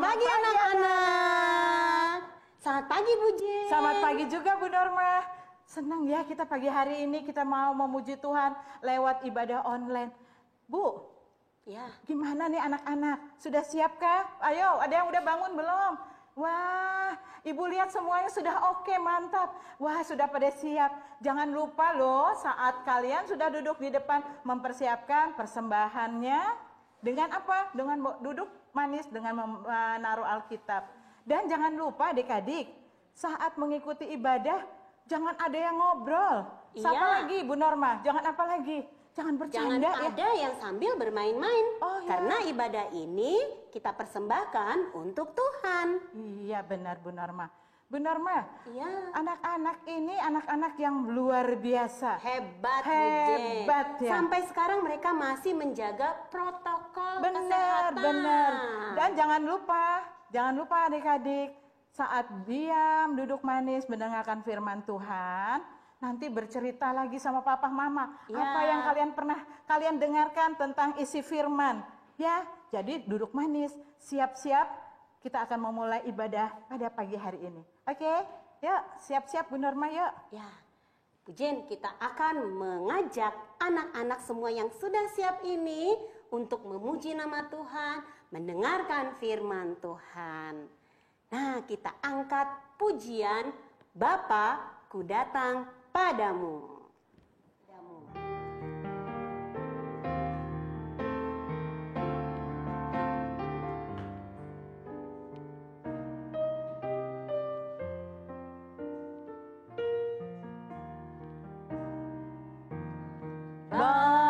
pagi anak-anak. Selamat pagi Bu Jen. Selamat pagi juga Bu Norma. Senang ya kita pagi hari ini kita mau memuji Tuhan lewat ibadah online. Bu, Ya. gimana nih anak-anak? Sudah siapkah? Ayo, ada yang udah bangun belum? Wah, Ibu lihat semuanya sudah oke, mantap. Wah, sudah pada siap. Jangan lupa loh saat kalian sudah duduk di depan mempersiapkan persembahannya. Dengan apa? Dengan duduk manis, dengan menaruh Alkitab. Dan jangan lupa adik-adik, saat mengikuti ibadah, jangan ada yang ngobrol. Siapa Iya. lagi Bu Norma? Jangan apa lagi? Jangan Jangan bercanda ya. ada yang sambil bermain-main. Oh, ya. Karena ibadah ini kita persembahkan untuk Tuhan. Iya benar Bu Norma. Bu Norma, Iya. anak-anak ini anak-anak yang luar biasa. Hebat, Bu Hebat Jen. ya. Sampai sekarang mereka masih menjaga protokol Benar, kesehatan. benar. Dan jangan lupa adik-adik, saat diam, duduk manis, mendengarkan firman Tuhan, nanti bercerita lagi sama papa mama. Ya. Apa yang kalian dengarkan tentang isi firman. Ya, jadi duduk manis, siap-siap, kita akan memulai ibadah pada pagi hari ini. Oke, yuk siap-siap Bu Norma yuk. Ya, Bu Jen, kita akan mengajak anak-anak semua yang sudah siap ini untuk memuji nama Tuhan, mendengarkan firman Tuhan. Nah, kita angkat pujian Bapa, ku datang padamu.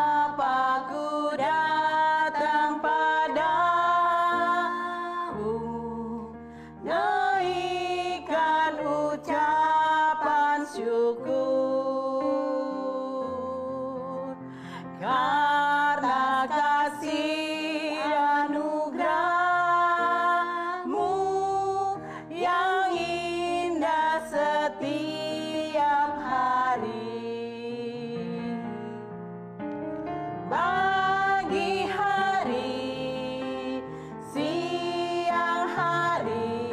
Bapakku datang padamu, naikkan ucapan syukur, karena kasih anugerahmu yang indah setiap hari. Pagi hari, siang hari,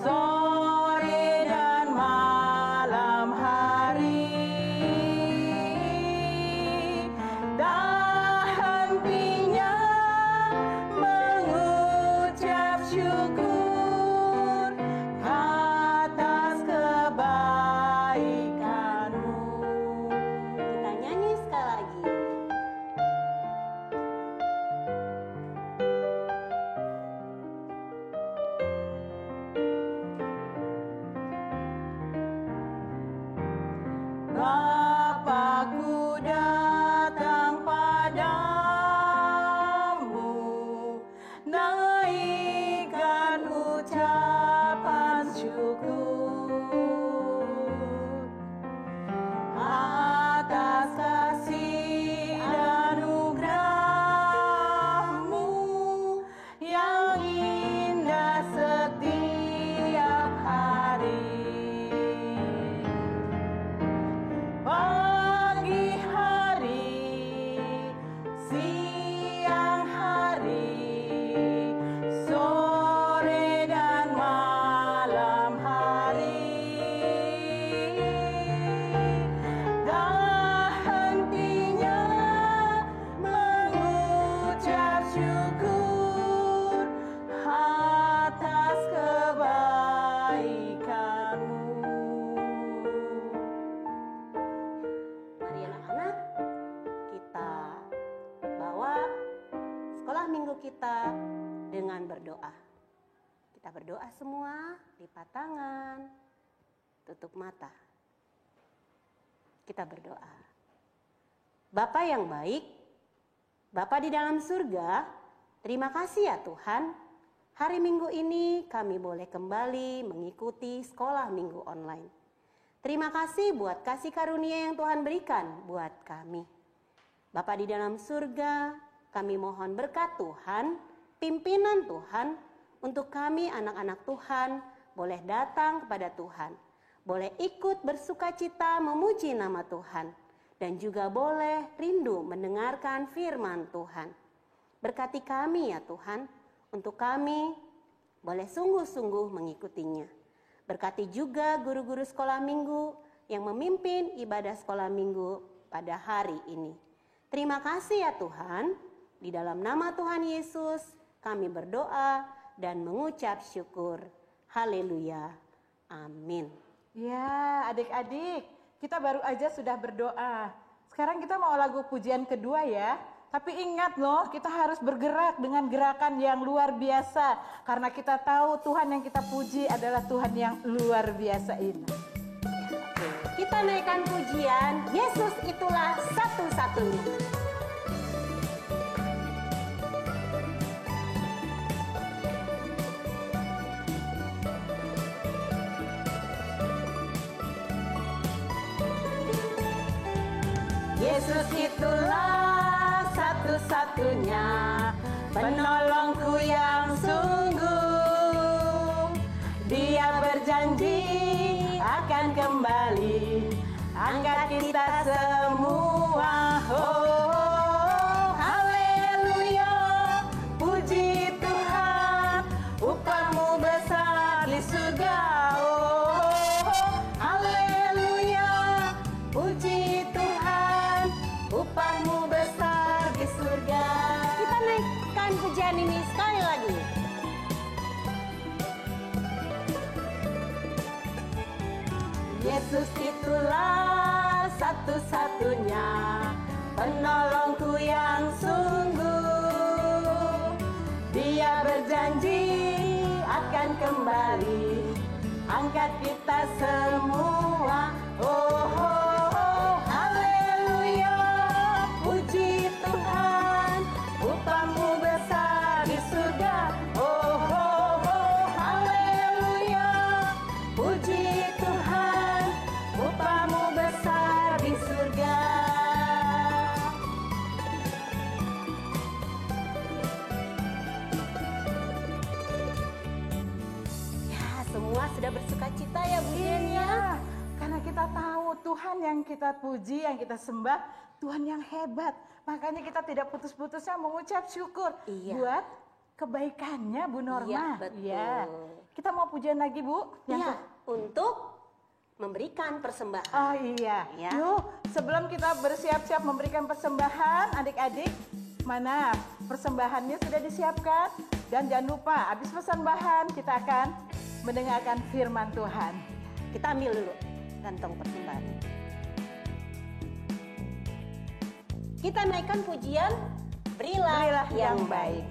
sore dan malam hari, tak hentinya mengucap syukur atas kebaikanmu. Kita nyanyi sekali lagi. Bapakku datang padamu, naikkan ucapan syukur atas kasih anugerahmu yang indah setiap hari. Pagi hari, siang hari, sore dan malam hari, tak hentinya mengucap syukur atas kebaikanmu. Mari anak-anak, kita bawa sekolah minggu kita dengan berdoa. Kita berdoa semua, lipat tangan, tutup mata. Kita berdoa. Bapa yang baik, Bapa di dalam surga, terima kasih ya Tuhan. Hari Minggu ini kami boleh kembali mengikuti sekolah minggu online. Terima kasih buat kasih karunia yang Tuhan berikan buat kami. Bapa di dalam surga, kami mohon berkat Tuhan, pimpinan Tuhan, untuk kami anak-anak Tuhan boleh datang kepada Tuhan, boleh ikut bersukacita memuji nama Tuhan, dan juga boleh rindu mendengarkan firman Tuhan. Berkati kami ya Tuhan, untuk kami boleh sungguh-sungguh mengikutinya. Berkati juga guru-guru sekolah minggu yang memimpin ibadah sekolah minggu pada hari ini. Terima kasih ya Tuhan, di dalam nama Tuhan Yesus kami berdoa dan mengucap syukur. Haleluya. Amin. Ya, adik-adik, kita baru aja sudah berdoa. Sekarang kita mau lagu pujian kedua ya. Tapi ingat loh, kita harus bergerak dengan gerakan yang luar biasa. Karena kita tahu Tuhan yang kita puji adalah Tuhan yang luar biasa ini. Kita naikkan pujian, Yesus itulah satu-satunya. Yesus itulah satu-satunya penolongku yang sungguh. Dia berjanji akan kembali angkat kita semua. Oh, haleluya, puji Tuhan, upahmu besar di surga. Oh, haleluya, puji Tuhan, upahmu besar di surga. Kita naikkan pujian ini sekali lagi. Yesus itulah satu-satunya penolongku yang sungguh. Dia berjanji akan kembali angkat kita semua. Oh, oh, oh, haleluya, puji Tuhan, upahmu besar di surga. Oh, oh, oh, haleluya, puji Tuhan, upahmu besar di surga. Ya, semua sudah bersuka cita ya Bu Jen ya. Karena kita tahu Tuhan yang kita puji, yang kita sembah, Tuhan yang hebat. Makanya kita tidak putus-putusnya mengucap syukur buat kebaikannya Bu Norma. Iya, betul. Ya. Kita mau pujian lagi Bu? Ya, untuk memberikan persembahan. Oh iya. Ya. Yuk, sebelum kita bersiap-siap memberikan persembahan, adik-adik, mana persembahannya sudah disiapkan? Dan jangan lupa, habis persembahan kita akan mendengarkan firman Tuhan. Kita ambil dulu kantong persembahan. Kita naikkan pujian, berilah yang baik.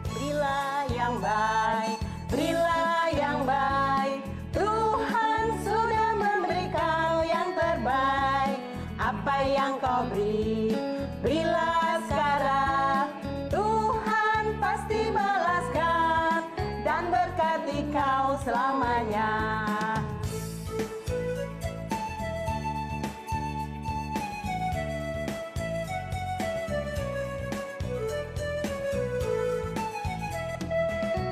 Berilah yang baik, berilah yang baik. Tuhan sudah memberikan yang terbaik. Apa yang kau beri, berilah sekarang. Tuhan pasti balaskan dan berkati kau selamanya.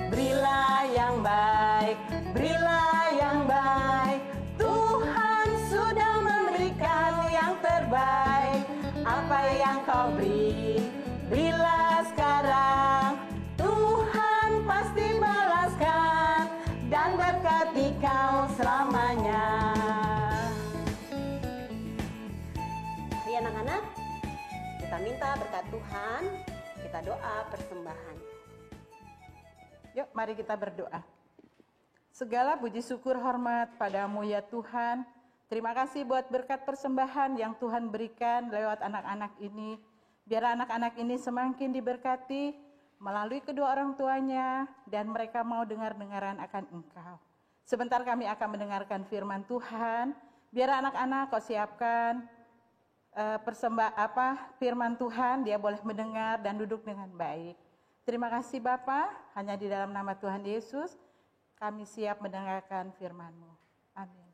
Berilah yang baik, berilah yang baik. Tuhan sudah memberikan yang terbaik. Apa yang kau beri, berilah sekarang. Tuhan pasti balaskan dan berkati kau selamanya. Mari anak-anak, kita minta berkat Tuhan, kita doa persembahan. Yuk, mari kita berdoa. Segala puji syukur hormat padamu ya Tuhan. Terima kasih buat berkat persembahan yang Tuhan berikan lewat anak-anak ini. Biar anak-anak ini semakin diberkati melalui kedua orang tuanya dan mereka mau dengar-dengaran akan Engkau. Sebentar kami akan mendengarkan firman Tuhan. Biar anak-anak kau siapkan firman Tuhan, dia boleh mendengar dan duduk dengan baik. Terima kasih Bapa, hanya di dalam nama Tuhan Yesus kami siap mendengarkan firman-Mu. Amin.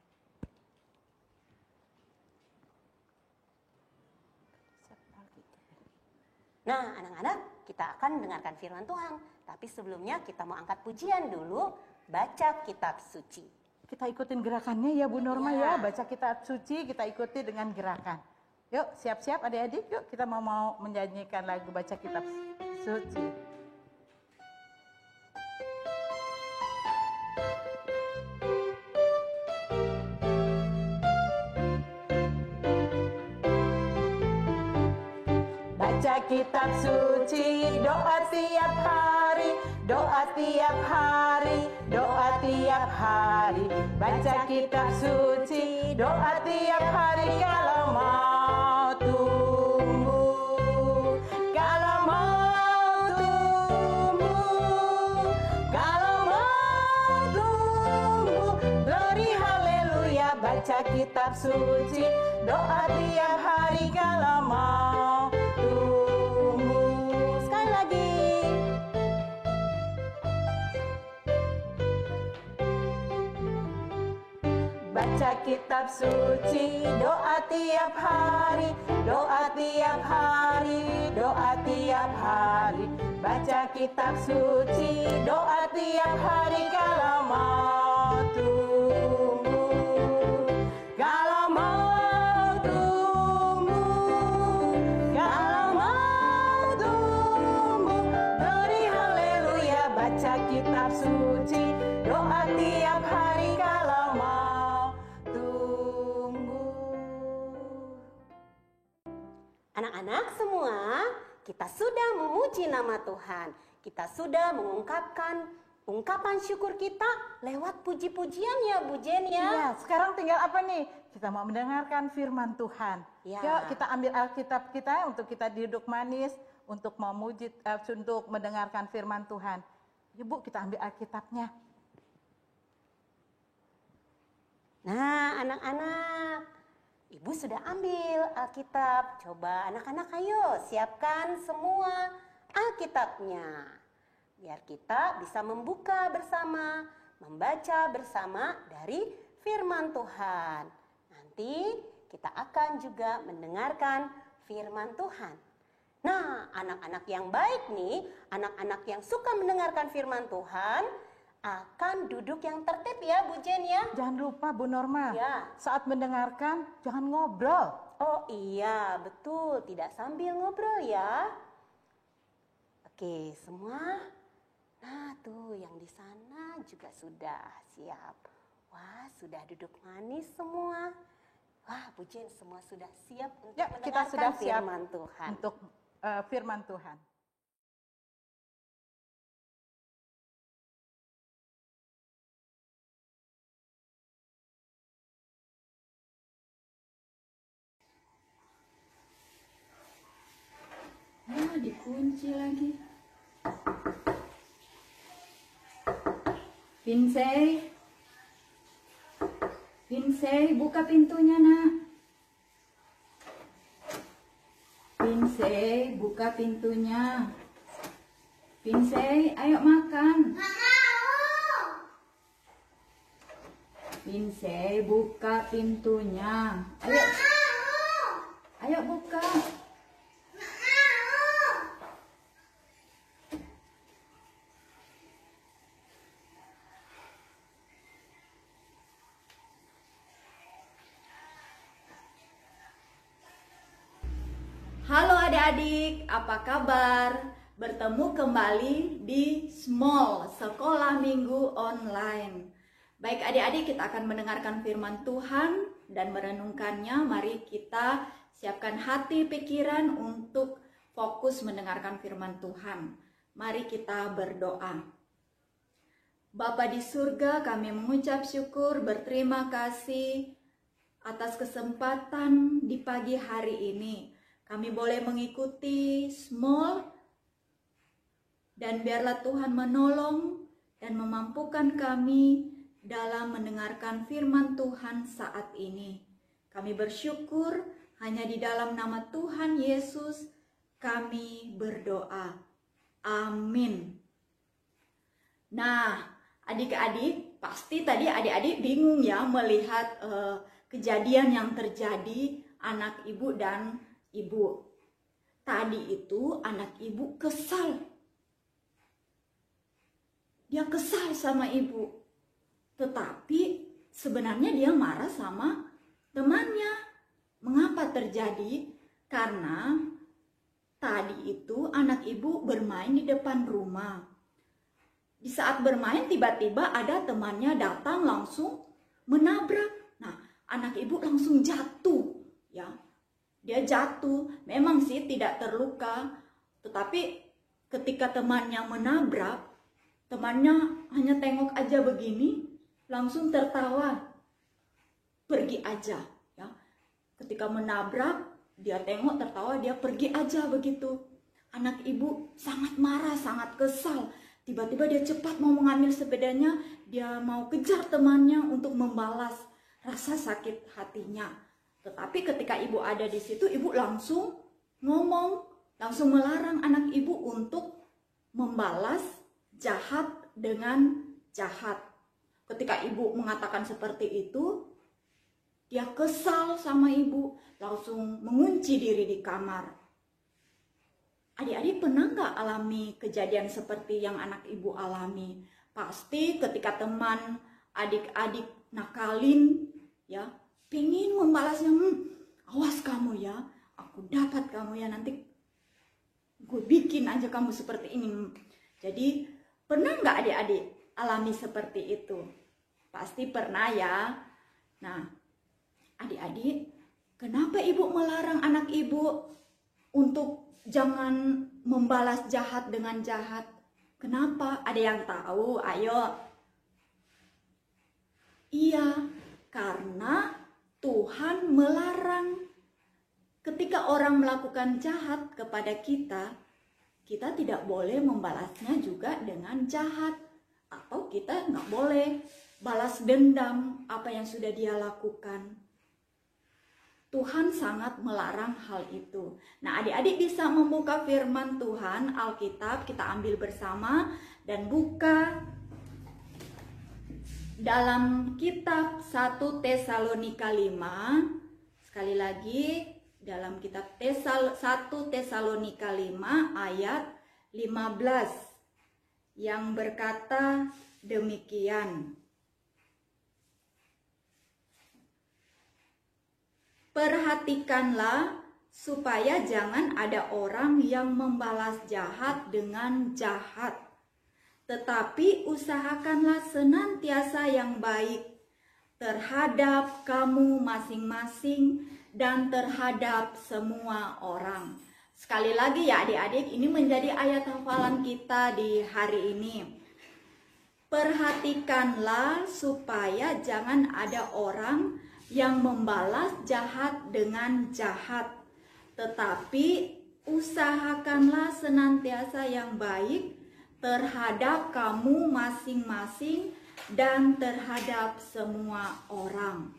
Nah, anak-anak, kita akan mendengarkan firman Tuhan. Tapi sebelumnya kita mau angkat pujian dulu. baca kitab suci. Kita ikutin gerakannya ya Bu Norma Iya. ya, baca kitab suci, kita ikuti dengan gerakan. Yuk, siap-siap adik-adik, yuk kita mau menyanyikan lagu baca kitab suci. Baca kitab suci, doa tiap hari, doa tiap hari, doa tiap hari. Baca kitab suci, doa tiap hari kalau mau tumbuh. Kalau mau tumbuh, kalau mau tumbuh. Glory haleluya, baca kitab suci, doa tiap hari kalau mau tumbuh. Sekali lagi. Baca kitab suci, doa tiap hari, doa tiap hari, doa tiap hari. Baca kitab suci, doa tiap hari kalau mau tumbuh. Kalau mau tumbuh, kalau mau tumbuh. Glory haleluya, baca kitab suci, doa tiap hari kalau mau tumbuh. Anak-anak semua, kita sudah memuji nama Tuhan. Kita sudah mengungkapkan ungkapan syukur kita lewat puji-pujian ya Bu Jen ya. Iya, sekarang tinggal apa nih? Kita mau mendengarkan firman Tuhan. Ya. Yuk kita ambil Alkitab kita untuk kita duduk manis untuk memuji, untuk mendengarkan firman Tuhan. Ibu, kita ambil Alkitabnya. Nah, anak-anak, Ibu sudah ambil Alkitab. Coba anak-anak ayo siapkan semua Alkitabnya. Biar kita bisa membuka bersama, membaca bersama dari firman Tuhan. Nanti kita akan juga mendengarkan firman Tuhan. Nah, anak-anak yang baik nih, anak-anak yang suka mendengarkan firman Tuhan, akan duduk yang tertib ya Bu Jen ya. Jangan lupa Bu Norma, Ya. saat mendengarkan jangan ngobrol. Oh iya, betul. Tidak sambil ngobrol ya. Oke, semua. Nah, tuh yang di sana juga sudah siap. Wah, sudah duduk manis semua. Wah, Bu Jen semua sudah siap untuk Ya, kita mendengarkan sudah siap firman Tuhan. untuk firman Tuhan. Ah, dikunci lagi. Vinsey, Vinsey, buka pintunya nak. Vinsey, buka pintunya. Vinsey, ayo makan. Vinsey, buka pintunya. Ayo, ayo buka. Halo adik-adik, apa kabar? Bertemu kembali di Small Sekolah Minggu Online. Baik adik-adik, kita akan mendengarkan firman Tuhan dan merenungkannya. Mari kita siapkan hati pikiran untuk fokus mendengarkan firman Tuhan. Mari kita berdoa. Bapa di surga, kami mengucap syukur, berterima kasih atas kesempatan di pagi hari ini. Kami boleh mengikuti Small dan biarlah Tuhan menolong dan memampukan kami dalam mendengarkan firman Tuhan saat ini. Kami bersyukur hanya di dalam nama Tuhan Yesus kami berdoa. Amin. Nah, adik-adik, pasti tadi adik-adik bingung ya melihat kejadian yang terjadi anak ibu dan ibu. Tadi itu anak ibu kesal. dia kesal sama ibu. Tetapi sebenarnya dia marah sama temannya. Mengapa terjadi? Karena tadi itu anak ibu bermain di depan rumah. Di saat bermain tiba-tiba ada temannya datang langsung menabrak. Nah, anak ibu langsung jatuh, ya. Dia jatuh, memang sih tidak terluka, tetapi ketika temannya menabrak, temannya hanya tengok aja begini, langsung tertawa, pergi aja, ya. Ketika menabrak, dia tengok tertawa, dia pergi aja begitu. Anak ibu sangat marah, sangat kesal. Tiba-tiba dia cepat mau mengambil sepedanya, dia mau kejar temannya untuk membalas rasa sakit hatinya. Tetapi ketika ibu ada di situ, ibu langsung ngomong, langsung melarang anak ibu untuk membalas jahat dengan jahat. Ketika ibu mengatakan seperti itu, dia kesal sama ibu, langsung mengunci diri di kamar. Adik-adik pernah nggak alami kejadian seperti yang anak ibu alami? Pasti ketika teman adik-adik nakalin, ya, pingin membalasnya, awas kamu ya, aku dapat kamu ya, nanti gue bikin aja kamu seperti ini. Jadi pernah nggak adik-adik alami seperti itu? Pasti pernah ya. Nah, adik-adik, kenapa ibu melarang anak ibu untuk jangan membalas jahat dengan jahat? Kenapa? Ada yang tahu? Ayo. Iya, karena Tuhan melarang ketika orang melakukan jahat kepada kita, kita tidak boleh membalasnya juga dengan jahat. Atau kita nggak boleh balas dendam apa yang sudah dia lakukan. Tuhan sangat melarang hal itu. Nah, adik-adik bisa membuka firman Tuhan, Alkitab, kita ambil bersama dan buka dalam kitab 1 Tesalonika 5, sekali lagi dalam kitab 1 Tesalonika 5 ayat 15 yang berkata demikian. Perhatikanlah supaya jangan ada orang yang membalas jahat dengan jahat. Tetapi usahakanlah senantiasa yang baik terhadap kamu masing-masing dan terhadap semua orang. Sekali lagi ya adik-adik, ini menjadi ayat hafalan kita di hari ini. Perhatikanlah supaya jangan ada orang yang membalas jahat dengan jahat. Tetapi usahakanlah senantiasa yang baik terhadap kamu masing-masing dan terhadap semua orang.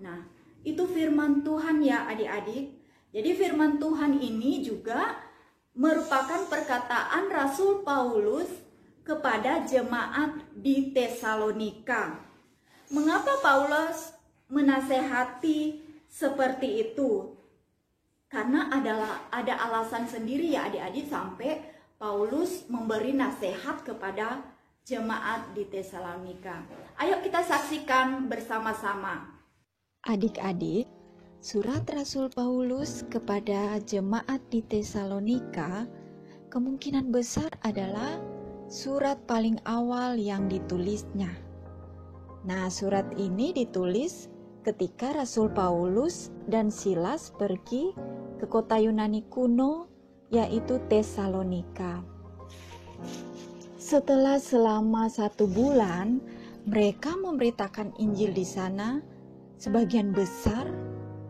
Nah, itu firman Tuhan ya adik-adik. Jadi firman Tuhan ini juga merupakan perkataan Rasul Paulus kepada jemaat di Tesalonika. Mengapa Paulus menasehati seperti itu? Karena ada alasan sendiri ya adik-adik sampai Paulus memberi nasihat kepada jemaat di Tesalonika. Ayo kita saksikan bersama-sama. Adik-adik, surat Rasul Paulus kepada jemaat di Tesalonika kemungkinan besar adalah surat paling awal yang ditulisnya. Nah, surat ini ditulis ketika Rasul Paulus dan Silas pergi ke kota Yunani kuno, yaitu Tesalonika. Setelah selama 1 bulan mereka memberitakan Injil di sana, sebagian besar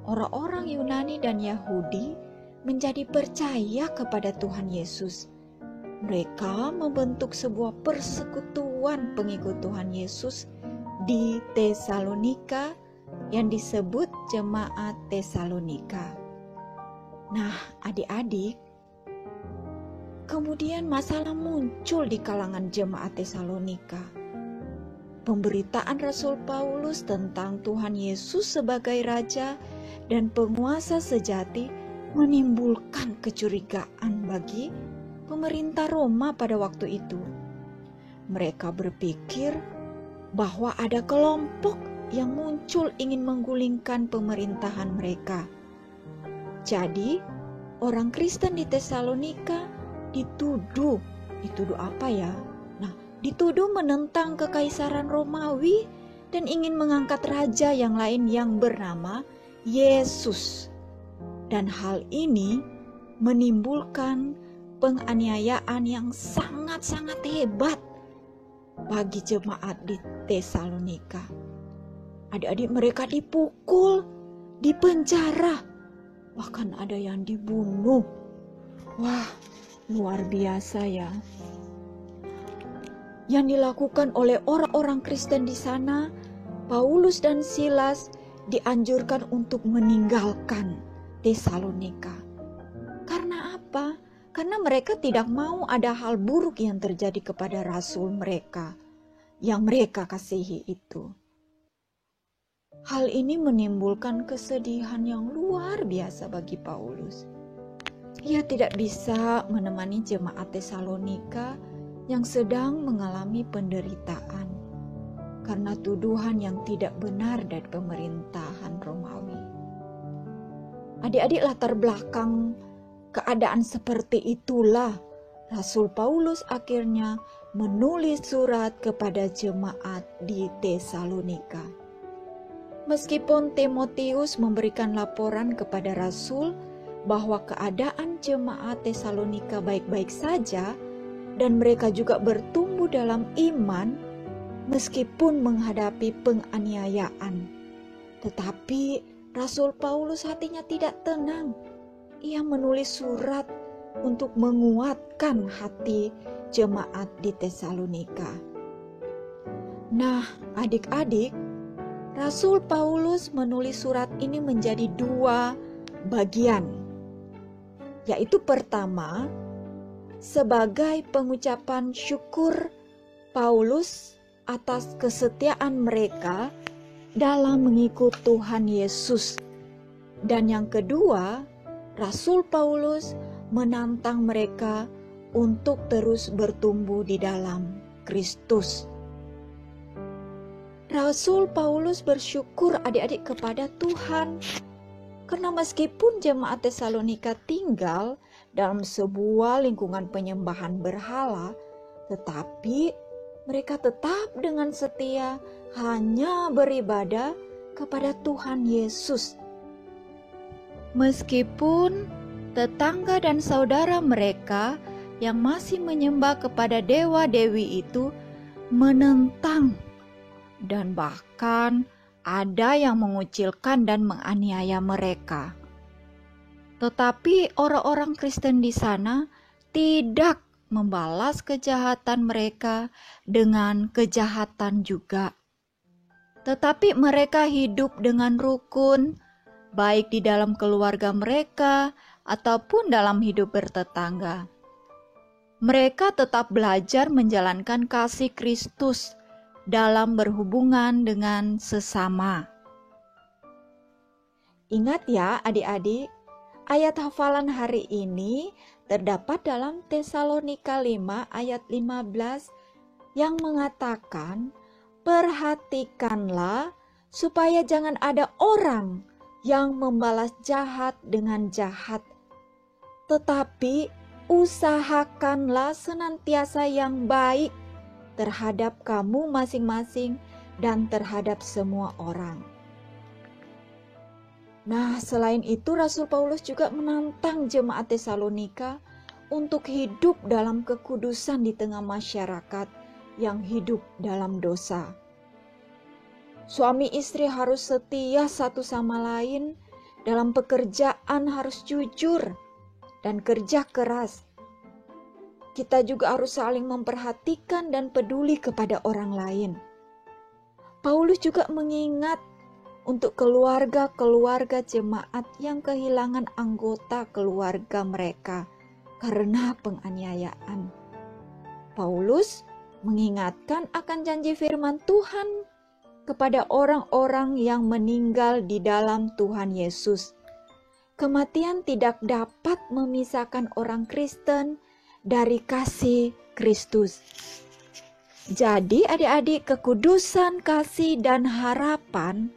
orang-orang Yunani dan Yahudi menjadi percaya kepada Tuhan Yesus. Mereka membentuk sebuah persekutuan pengikut Tuhan Yesus di Tesalonika yang disebut Jemaat Tesalonika. Nah, adik-adik, kemudian masalah muncul di kalangan jemaat Tesalonika. Pemberitaan Rasul Paulus tentang Tuhan Yesus sebagai Raja dan penguasa sejati menimbulkan kecurigaan bagi pemerintah Roma pada waktu itu. mereka berpikir bahwa ada kelompok yang muncul ingin menggulingkan pemerintahan mereka. Jadi, orang Kristen di Tesalonika dituduh apa ya? Nah, dituduh menentang kekaisaran Romawi dan ingin mengangkat raja yang lain yang bernama Yesus. Dan hal ini menimbulkan penganiayaan yang sangat-sangat hebat bagi jemaat di Tesalonika. Adik-adik mereka dipukul, dipenjara, bahkan ada yang dibunuh. Wah, luar biasa ya. Yang dilakukan oleh orang-orang Kristen di sana, Paulus dan Silas dianjurkan untuk meninggalkan Tesalonika. Karena apa? Karena mereka tidak mau ada hal buruk yang terjadi kepada rasul mereka yang mereka kasihi itu. Hal ini menimbulkan kesedihan yang luar biasa bagi Paulus. Ia tidak bisa menemani jemaat Tesalonika yang sedang mengalami penderitaan karena tuduhan yang tidak benar dari pemerintahan Romawi. Adik-adik, latar belakang keadaan seperti itulah Rasul Paulus akhirnya menulis surat kepada jemaat di Tesalonika. Meskipun Timotius memberikan laporan kepada Rasul bahwa keadaan jemaat Tesalonika baik-baik saja dan mereka juga bertumbuh dalam iman meskipun menghadapi penganiayaan, tetapi Rasul Paulus hatinya tidak tenang. Ia menulis surat untuk menguatkan hati jemaat di Tesalonika. Nah, adik-adik, Rasul Paulus menulis surat ini menjadi 2 bagian. Yaitu pertama, sebagai pengucapan syukur Paulus atas kesetiaan mereka dalam mengikut Tuhan Yesus. Dan yang kedua, Rasul Paulus menantang mereka untuk terus bertumbuh di dalam Kristus. Rasul Paulus bersyukur adik-adik kepada Tuhan karena meskipun jemaat Tesalonika tinggal dalam sebuah lingkungan penyembahan berhala, tetapi mereka tetap dengan setia hanya beribadah kepada Tuhan Yesus. Meskipun tetangga dan saudara mereka yang masih menyembah kepada dewa-dewi itu menentang dan bahkan ada yang mengucilkan dan menganiaya mereka. Tetapi orang-orang Kristen di sana tidak membalas kejahatan mereka dengan kejahatan juga. Tetapi mereka hidup dengan rukun, baik di dalam keluarga mereka ataupun dalam hidup bertetangga. Mereka tetap belajar menjalankan kasih Kristus dalam berhubungan dengan sesama. Ingat ya adik-adik, ayat hafalan hari ini terdapat dalam Tesalonika 5 ayat 15 yang mengatakan, perhatikanlah supaya jangan ada orang yang membalas jahat dengan jahat. Tetapi usahakanlah senantiasa yang baik terhadap kamu masing-masing dan terhadap semua orang. Nah, selain itu Rasul Paulus juga menantang jemaat Tesalonika untuk hidup dalam kekudusan di tengah masyarakat yang hidup dalam dosa. Suami istri harus setia satu sama lain, dalam pekerjaan harus jujur dan kerja keras. Kita juga harus saling memperhatikan dan peduli kepada orang lain. Paulus juga mengingat untuk keluarga-keluarga jemaat yang kehilangan anggota keluarga mereka karena penganiayaan. Paulus mengingatkan akan janji firman Tuhan kepada orang-orang yang meninggal di dalam Tuhan Yesus. Kematian tidak dapat memisahkan orang Kristen dari kasih Kristus. Jadi adik-adik, kekudusan, kasih, dan harapan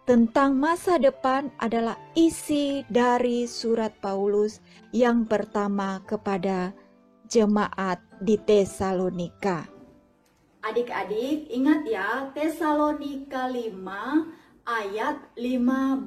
tentang masa depan adalah isi dari surat Paulus yang pertama kepada jemaat di Tesalonika. Adik-adik ingat ya, Tesalonika 5 ayat 15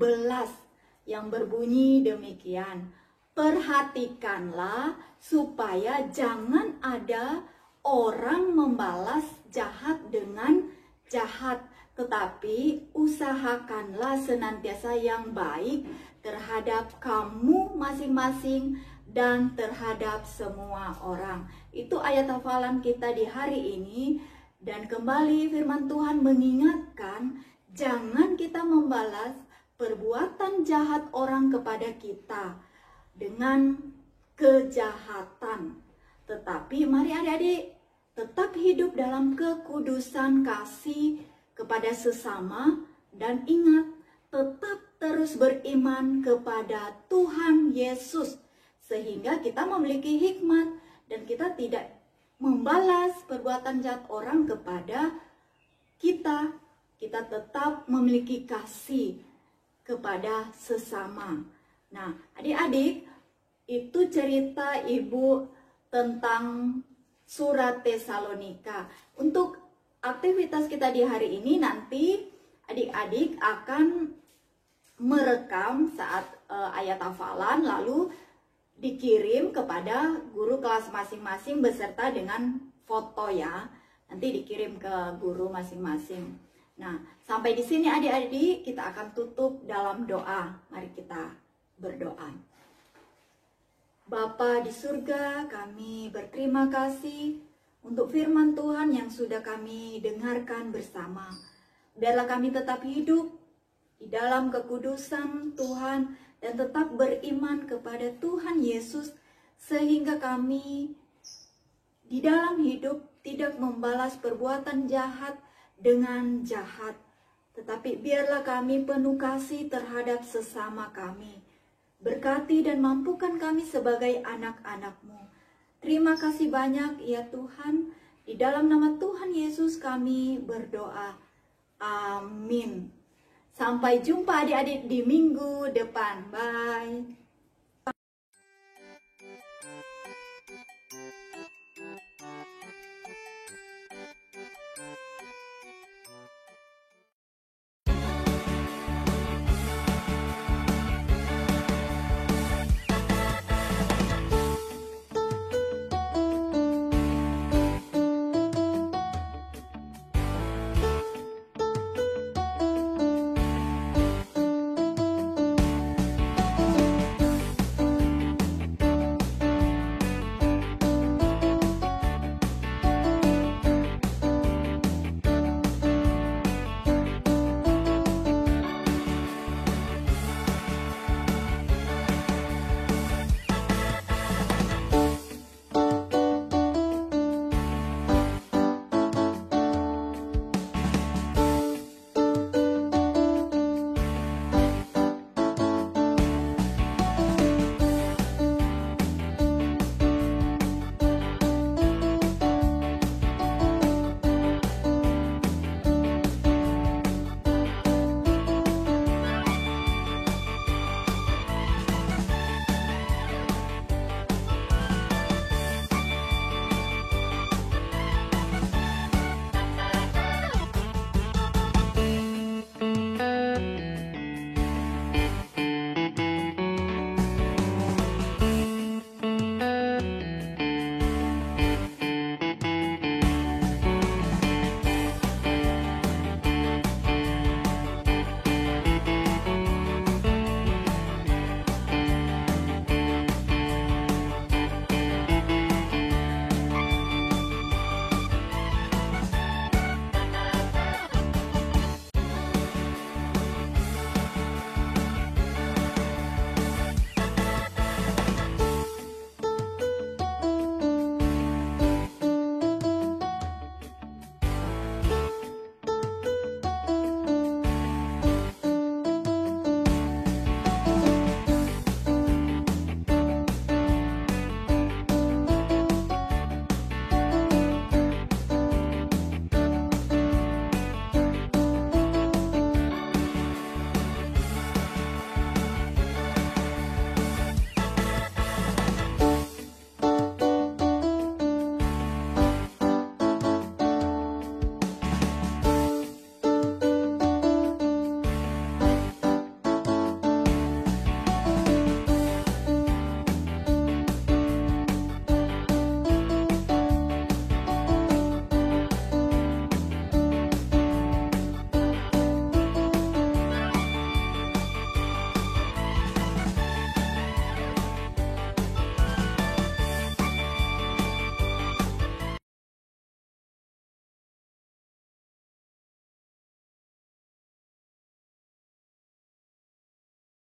yang berbunyi demikian. Perhatikanlah supaya jangan ada orang membalas jahat dengan jahat, tetapi usahakanlah senantiasa yang baik terhadap kamu masing-masing dan terhadap semua orang. Itu ayat hafalan kita di hari ini. Dan kembali firman Tuhan mengingatkan, jangan kita membalas perbuatan jahat orang kepada kita dengan kejahatan. Tetapi mari adik-adik tetap hidup dalam kekudusan kasih kepada sesama, dan ingat, tetap terus beriman kepada Tuhan Yesus, sehingga kita memiliki hikmat dan kita tidak membalas perbuatan jahat orang kepada kita. Kita tetap memiliki kasih kepada sesama. Nah, adik-adik, itu cerita ibu tentang surat Tesalonika. Untuk aktivitas kita di hari ini, nanti adik-adik akan merekam saat ayat hafalan, lalu dikirim kepada guru kelas masing-masing beserta dengan foto ya. Nanti dikirim ke guru masing-masing. Nah, sampai di sini adik-adik kita akan tutup dalam doa. Mari kita berdoa. Bapa di surga, kami berterima kasih untuk firman Tuhan yang sudah kami dengarkan bersama. Biarlah kami tetap hidup di dalam kekudusan Tuhan dan tetap beriman kepada Tuhan Yesus, sehingga kami di dalam hidup tidak membalas perbuatan jahat dengan jahat, tetapi biarlah kami penuh kasih terhadap sesama kami. Berkati dan mampukan kami sebagai anak-anak-Mu. Terima kasih banyak ya Tuhan. Di dalam nama Tuhan Yesus kami berdoa. Amin. Sampai jumpa adik-adik di minggu depan. Bye.